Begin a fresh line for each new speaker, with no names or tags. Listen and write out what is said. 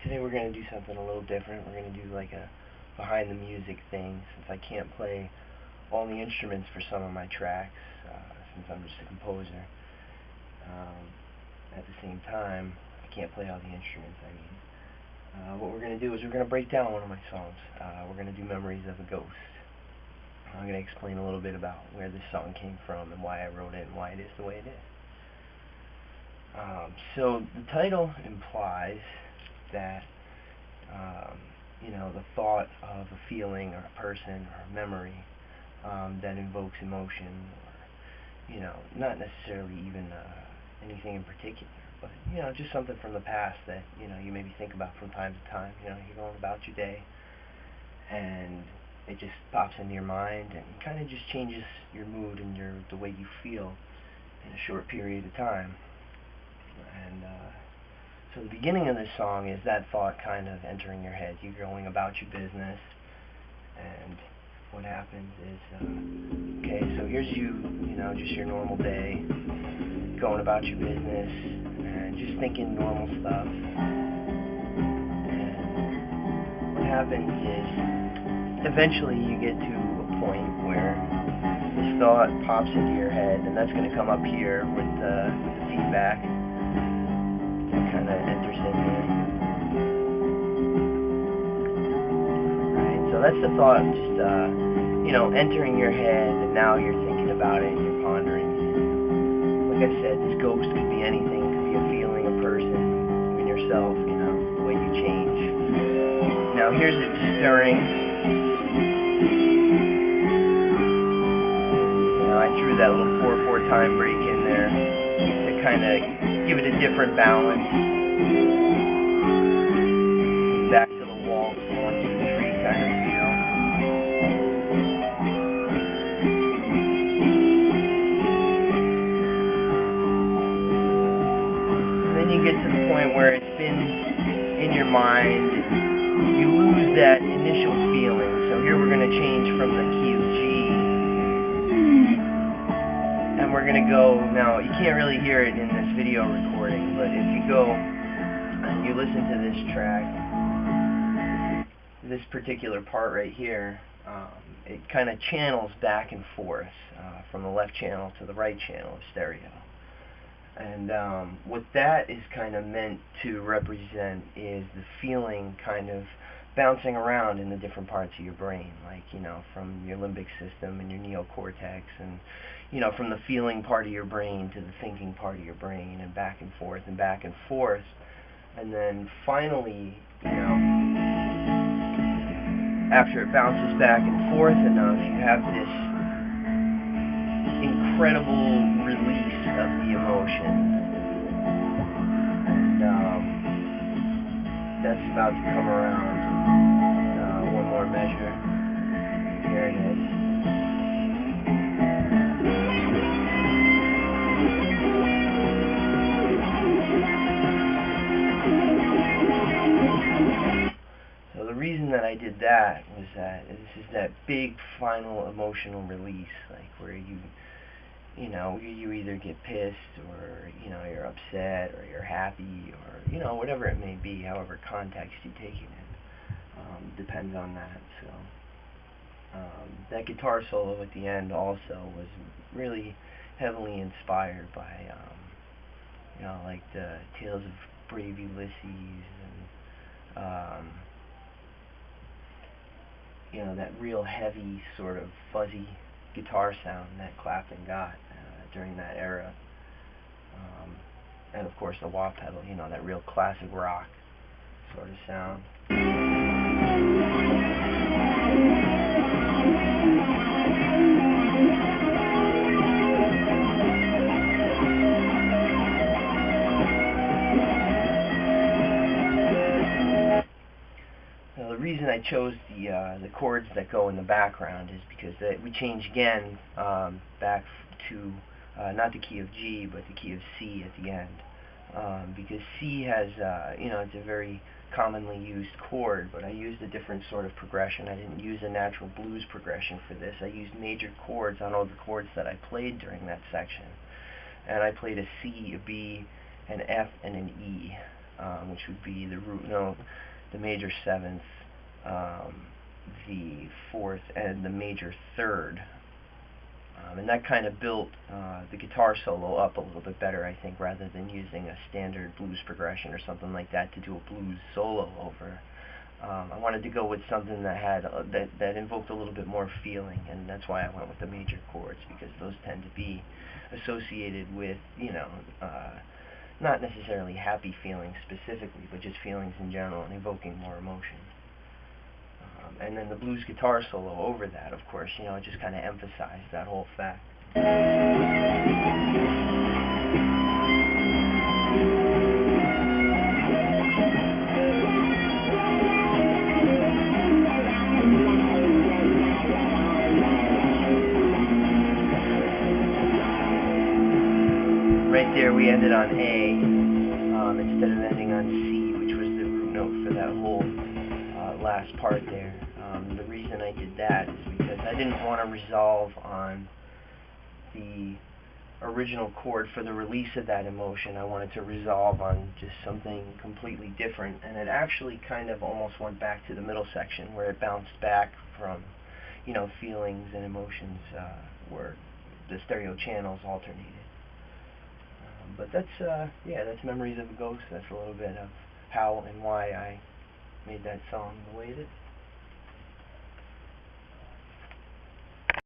Today we're going to do something a little different. We're going to do like a behind the music thing, since I can't play all the instruments for some of my tracks, since I'm just a composer. At the same time, I can't play all the instruments, what we're going to do is we're going to break down one of my songs. We're going to do Memories of a Ghost. I'm going to explain a little bit about where this song came from and why I wrote it and why it is the way it is. So the title implies that the thought of a feeling or a person or a memory that invokes emotion, or not necessarily even anything in particular, but just something from the past that you maybe think about from time to time. You're going about your day and it just pops into your mind and kind of just changes your mood and the way you feel in a short period of time. And so the beginning of this song is that thought kind of entering your head. You're going about your business, and what happens is, okay, so here's just your normal day, going about your business, and just thinking normal stuff. And what happens is, eventually you get to a point where this thought pops into your head, and that's going to come up here with the feedback. Kind of enters in here. Right, so that's the thought, just entering your head, and now you're thinking about it and you're pondering. Like I said, this ghost could be anything. It could be a feeling, a person, even yourself. The way you change. Now here's it stirring. I threw that little 4/4 time break in there to kind of give it a different balance. Back to the waltz, 1, 2, 3 kind of feel. And then you get to the point where it's been in your mind, you lose that initial feeling. So here we're going to change from the key of G. And we're going to go, now you can't really hear it in this video recording, but if you go and you listen to this track, this particular part right here, it kind of channels back and forth from the left channel to the right channel of stereo. And what that is kind of meant to represent is the feeling kind of bouncing around in the different parts of your brain, like, from your limbic system and your neocortex, and, from the feeling part of your brain to the thinking part of your brain, and back and forth and back and forth. And then finally, after it bounces back and forth enough, you have this incredible release of the emotion. And that's about to come around. One more measure. Here it is. So the reason that I did that was that this is that big final emotional release, like where you either get pissed, or you're upset, or you're happy, or whatever it may be, however context you take it in, depends on that. So that guitar solo at the end also was really heavily inspired by like the Tales of Brave Ulysses, and that real heavy, sort of fuzzy guitar sound that Clapton got during that era. And of course the wah pedal, that real classic rock sort of sound. Now the reason I chose the chords that go in the background is because we change again back to not the key of G, but the key of C at the end. Because C has, it's a very commonly used chord, but I used a different sort of progression. I didn't use a natural blues progression for this. I used major chords on all the chords that I played during that section. And I played a C, a B, an F, and an E. which would be the root note, the major seventh, the fourth, and the major third. And that kind of built the guitar solo up a little bit better, I think, rather than using a standard blues progression or something like that to do a blues solo over. I wanted to go with something that had that invoked a little bit more feeling, and that's why I went with the major chords, because those tend to be associated with, not necessarily happy feelings specifically, but just feelings in general and evoking more emotion. And then the blues guitar solo over that, of course, it just kind of emphasized that whole fact. Right there we ended on A, instead of ending on C, which was the root note for that whole last part there. The reason I did that is because I didn't want to resolve on the original chord for the release of that emotion. I wanted to resolve on just something completely different, and it actually kind of almost went back to the middle section where it bounced back from, feelings and emotions where the stereo channels alternated. But that's Memories of a Ghost. That's a little bit of how and why I made that song the way it is.